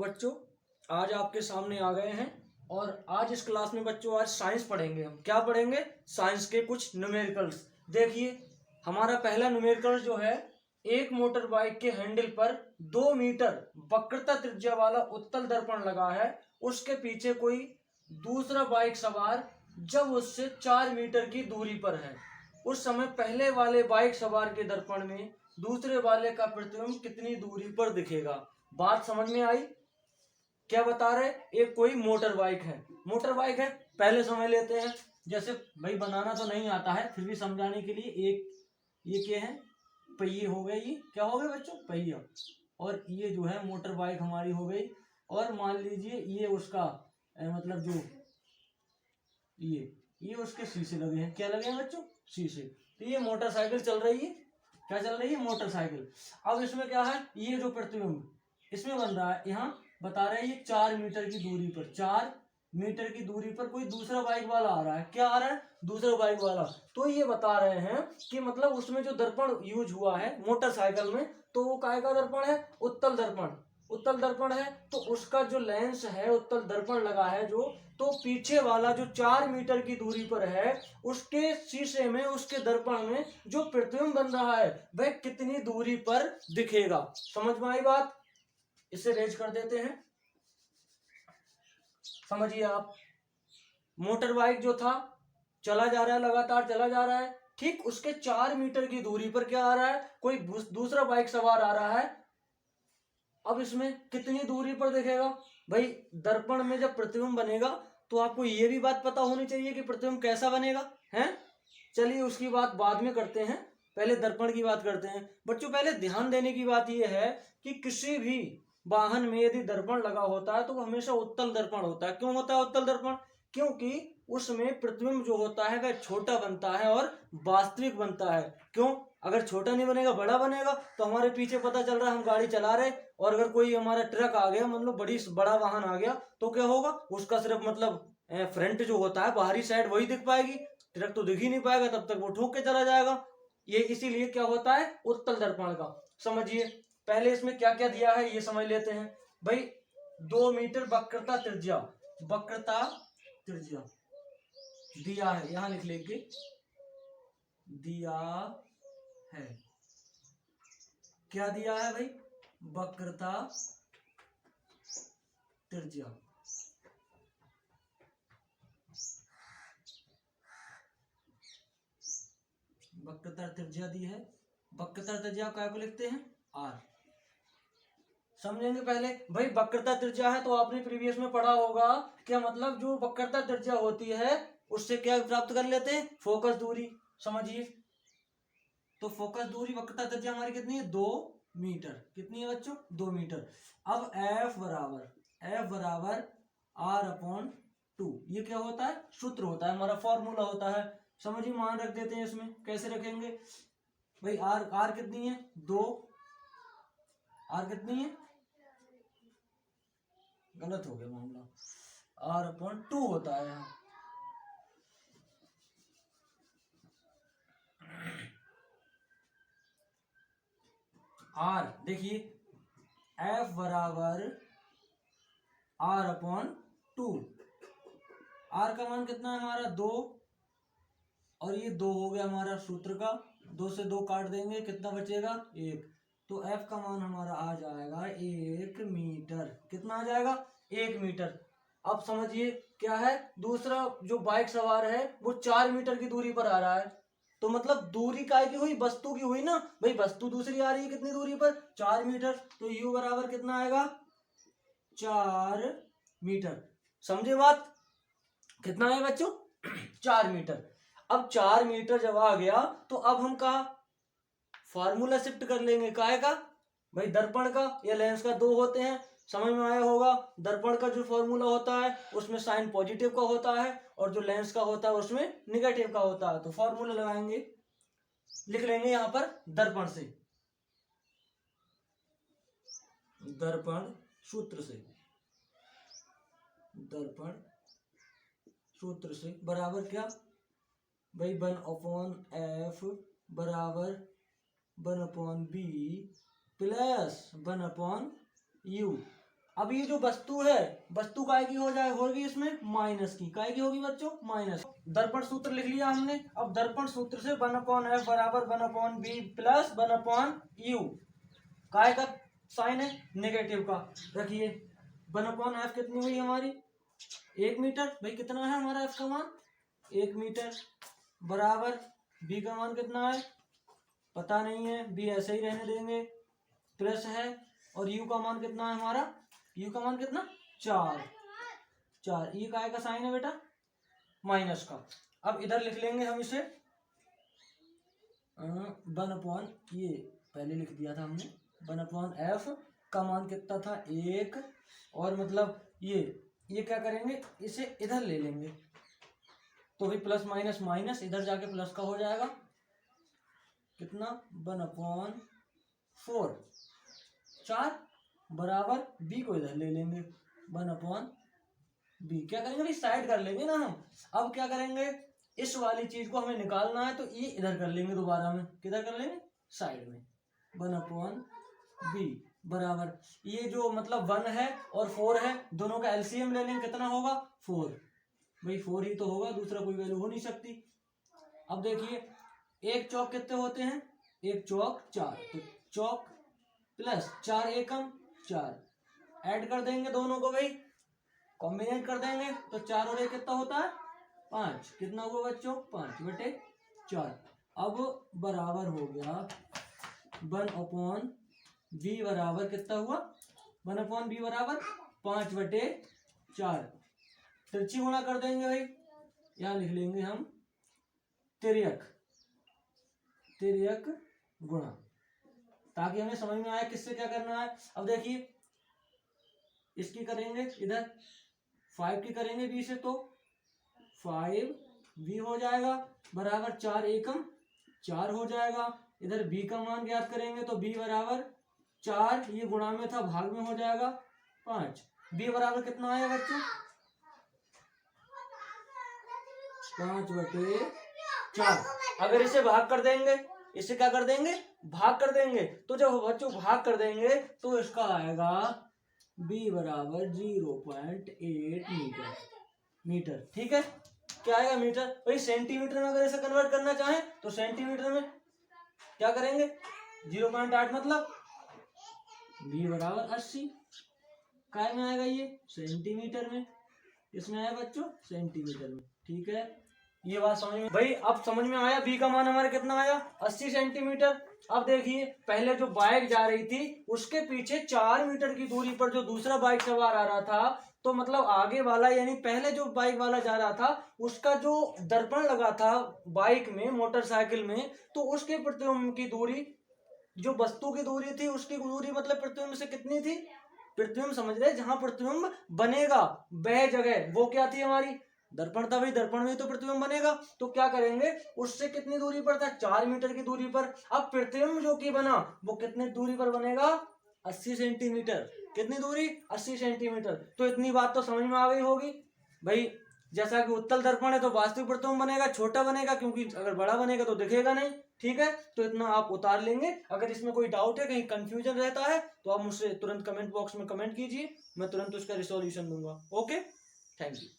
बच्चों, आज आपके सामने आ गए हैं और आज इस क्लास में बच्चों आज साइंस पढ़ेंगे। हम क्या पढ़ेंगे? साइंस के कुछ न्यूमेरिकल्स। देखिए, हमारा पहला न्यूमेरिकल जो है, एक मोटर बाइक के हैंडल पर 2 मीटर वक्रता त्रिज्या वाला उत्तल दर्पण लगा है। उसके पीछे कोई दूसरा बाइक सवार जब उससे 4 मीटर की दूरी पर है, उस समय पहले वाले बाइक सवार के दर्पण में दूसरे वाले का प्रतिबिंब कितनी दूरी पर दिखेगा। बात समझ में आई? क्या बता रहे? एक कोई मोटर बाइक है, पहले समझ लेते हैं। जैसे भाई बनाना तो नहीं आता है, फिर भी समझाने के लिए एक ये क्या है, पहिए हो गए। ये क्या हो गए बच्चों? पहिया। और ये जो है मोटर बाइक हमारी हो गई। और मान लीजिए ये उसका मतलब जो ये उसके शीशे लगे हैं। क्या लगे हैं बच्चों? शीशे। तो ये मोटरसाइकिल चल रही है। क्या चल रही है? मोटरसाइकिल। अब इसमें क्या है, ये जो प्रतिबिंब इसमें बन रहा है, यहाँ बता रहे हैं ये 4 मीटर की दूरी पर, 4 मीटर की दूरी पर कोई दूसरा बाइक वाला आ रहा है। क्या आ रहा है? दूसरा बाइक वाला। तो ये बता रहे हैं कि मतलब उसमें जो दर्पण यूज हुआ है मोटरसाइकिल में, तो वो काय का दर्पण है? उत्तल दर्पण। उत्तल दर्पण है तो उसका जो लेंस है, उत्तल दर्पण लगा है जो, तो पीछे वाला जो 4 मीटर की दूरी पर है, उसके शीशे में, उसके दर्पण में जो प्रतिबिंब बन रहा है वह कितनी दूरी पर दिखेगा। समझ में आई बात? इसे रेज कर देते हैं। समझिए आप, मोटर बाइक जो था चला जा रहा है, लगातार चला जा रहा है। ठीक उसके 4 मीटर की दूरी पर क्या आ रहा है? कोई दूसरा बाइक सवार आ रहा है। अब इसमें कितनी दूरी पर दिखेगा? भाई दर्पण में जब प्रतिबिंब बनेगा तो आपको ये भी बात पता होनी चाहिए कि प्रतिबिंब कैसा बनेगा है। चलिए उसकी बात बाद में करते हैं, पहले दर्पण की बात करते हैं। बच्चों पहले ध्यान देने की बात यह है कि किसी भी वाहन में यदि दर्पण लगा होता है तो वो हमेशा उत्तल दर्पण होता है। क्यों होता है उत्तल दर्पण? क्योंकि उसमें प्रतिबिंब जो होता है वह छोटा बनता है और वास्तविक बनता है। क्यों? अगर छोटा नहीं बनेगा, बड़ा बनेगा, तो हमारे पीछे पता चल रहा है हम गाड़ी चला रहे, और अगर कोई हमारा ट्रक आ गया, मतलब बड़ा वाहन आ गया, तो क्या होगा? उसका सिर्फ मतलब फ्रंट जो होता है, बाहरी साइड, वही दिख पाएगी, ट्रक तो दिख ही नहीं पाएगा, तब तक वो ठोक के चला जाएगा। ये इसीलिए क्या होता है? उत्तल दर्पण का। समझिए पहले इसमें क्या क्या दिया है ये समझ लेते हैं। भाई 2 मीटर वक्रता त्रिज्या, वक्रता त्रिज्या दिया है, यहां लिख लेंगे, दिया है। क्या दिया है भाई? वक्रता त्रिज्या। वक्रता त्रिज्या दी है। वक्रता त्रिज्या क्या को लिखते हैं? आर। समझेंगे पहले। भाई वक्रता त्रिज्या है तो आपने प्रीवियस में पढ़ा होगा, क्या मतलब जो वक्रता त्रिज्या होती है उससे क्या प्राप्त कर लेते हैं? फोकस दूरी। समझिए, तो फोकस दूरी वक्रता त्रिज्या हमारी कितनी है? 2 मीटर। कितनी है बच्चों? 2 मीटर। अब एफ बराबर आर अपॉन 2, ये क्या होता है? सूत्र होता है, हमारा फॉर्मूला होता है। समझिए, मान रख देते हैं इसमें। कैसे रखेंगे भाई? आर कितनी है? 2। आर कितनी है? गलत हो गया मामला, आर अपॉन 2 होता है यहाँ। आर देखिए, एफ बराबर आर अपॉन 2। आर का मान कितना है हमारा? 2, और ये 2 हो गया हमारा सूत्र का। 2 से 2 काट देंगे, कितना बचेगा? 1। तो एफ का मान हमारा आ जाएगा 1 मीटर। कितना आ जाएगा? 1 मीटर। अब समझिए क्या है, दूसरा जो बाइक सवार है वो 4 मीटर की दूरी पर आ रहा है, तो मतलब दूरी काय की हुई? वस्तु की हुई ना भाई। वस्तु दूसरी आ रही है कितनी दूरी पर? 4 मीटर। तो यू बराबर कितना आएगा? 4 मीटर। समझे बात? कितना है बच्चों? 4 मीटर। अब 4 मीटर जब आ गया तो अब हम कहा फॉर्मूला शिफ्ट कर लेंगे। काहे का? भाई दर्पण का या लेंस का, 2 होते हैं, समझ में आया होगा। दर्पण का जो फॉर्मूला होता है उसमें साइन पॉजिटिव का होता है, और जो लेंस का होता है उसमें निगेटिव का होता है। तो फॉर्मूला लगाएंगे, लिख लेंगे यहां पर दर्पण से, दर्पण सूत्र से, दर्पण सूत्र से बराबर क्या भाई? 1/f बराबर 1/b प्लस 1/u। अब ये जो वस्तु है, वस्तु काय की होगी इसमें माइनस की, काय की होगी बच्चों माइनस। दर्पण सूत्र लिख लिया हमने। अब दर्पण सूत्र से 1/f बराबर 1/b प्लस 1/u, काय का साइन है नेगेटिव का, रखिए 1/f कितनी हुई हमारी 1 मीटर। भाई कितना है हमारा f का मान 1 मीटर, बराबर b का मान कितना है पता नहीं है, b ऐसे ही रहने देंगे, प्लस है, और u का मान कितना है हमारा, u का मान कितना 4, ये काय का साइन है बेटा माइनस का। अब इधर लिख लेंगे हम इसे 1/, ये पहले लिख दिया था हमने, 1/f का मान कितना था 1, और मतलब ये क्या करेंगे इसे इधर ले लेंगे, तो भी प्लस माइनस माइनस इधर जाके प्लस का हो जाएगा, कितना 1/4, 4 बराबर b को इधर ले लेंगे 1/b, क्या करेंगे भाई साइड कर लेंगे ना हम। अब क्या करेंगे इस वाली चीज को हमें निकालना है, तो ये इधर कर लेंगे दोबारा में, किधर कर लेंगे साइड में 1/b बराबर, ये जो मतलब 1 है और 4 है दोनों का एलसीएम ले लेंगे, कितना होगा 4, भाई 4 ही तो होगा, दूसरा कोई वैल्यू हो नहीं सकती। अब देखिए एक चौक कितने होते हैं, एक चौक 4, तो चौक प्लस 4 एकम 4, ऐड कर देंगे दोनों को भाई, कॉम्बिनेट कर देंगे, तो 4 और 1 कितना होता है 5, कितना हुआ बच्चों 5/4। अब बराबर हो गया 1/b बराबर कितना हुआ 1/b बराबर 5/4, तिरछी गुणा कर देंगे भाई, यहाँ लिख लेंगे हम तिर्यक गुणा, ताकि हमें समझ में आए किससे क्या करना है। अब देखिए इसकी करेंगे इधर 5 की करेंगे b से, तो 5b हो जाएगा बराबर 4 एकम 4 हो जाएगा, इधर b का मान ज्ञात करेंगे, तो b बराबर 4, ये गुणा में था भाग में हो जाएगा 5, b बराबर कितना आया बच्चों 5/4। अगर इसे भाग कर देंगे, इसे क्या कर देंगे भाग कर देंगे, तो जब बच्चों भाग कर देंगे तो इसका आएगा b बराबर 0.8 मीटर, ठीक है, क्या आएगा मीटर। भाई सेंटीमीटर में अगर इसे कन्वर्ट करना चाहें तो सेंटीमीटर में क्या करेंगे 0.8 मतलब b बराबर 80, काय में आएगा ये सेंटीमीटर में, इसमें आया बच्चों सेंटीमीटर में, ठीक है, ये बात समझ में भाई। अब समझ में आया b का मान हमारे कितना आया 80 सेंटीमीटर। अब देखिए पहले जो बाइक जा रही थी उसके पीछे 4 मीटर की दूरी पर जो दूसरा बाइक सवार आ रहा था, तो मतलब आगे वाला यानी पहले जो बाइक वाला जा रहा था उसका जो दर्पण लगा था बाइक में मोटरसाइकिल में, तो उसके प्रतिबिंब की दूरी जो वस्तु की दूरी थी उसकी दूरी मतलब प्रतिबिंब से कितनी थी, प्रतिबिंब समझ रहे, जहां प्रतिबिंब बनेगा वह जगह वो क्या थी हमारी दर्पण था, भाई दर्पण में तो प्रतिबिंब बनेगा, तो क्या करेंगे उससे कितनी दूरी पर था 4 मीटर की दूरी पर। अब प्रतिबिंब जो कि बना वो कितनी दूरी पर बनेगा 80 सेंटीमीटर, कितनी दूरी 80 सेंटीमीटर। तो इतनी बात तो समझ में आ गई होगी भाई, जैसा कि उत्तल दर्पण है तो वास्तविक प्रतिबिंब बनेगा छोटा बनेगा, क्योंकि अगर बड़ा बनेगा तो दिखेगा नहीं, ठीक है, तो इतना आप उतार लेंगे। अगर इसमें कोई डाउट है कहीं कंफ्यूजन रहता है तो आप मुझसे तुरंत कमेंट बॉक्स में कमेंट कीजिए, मैं तुरंत उसका रिसोल्यूशन दूंगा। Okay, thank you.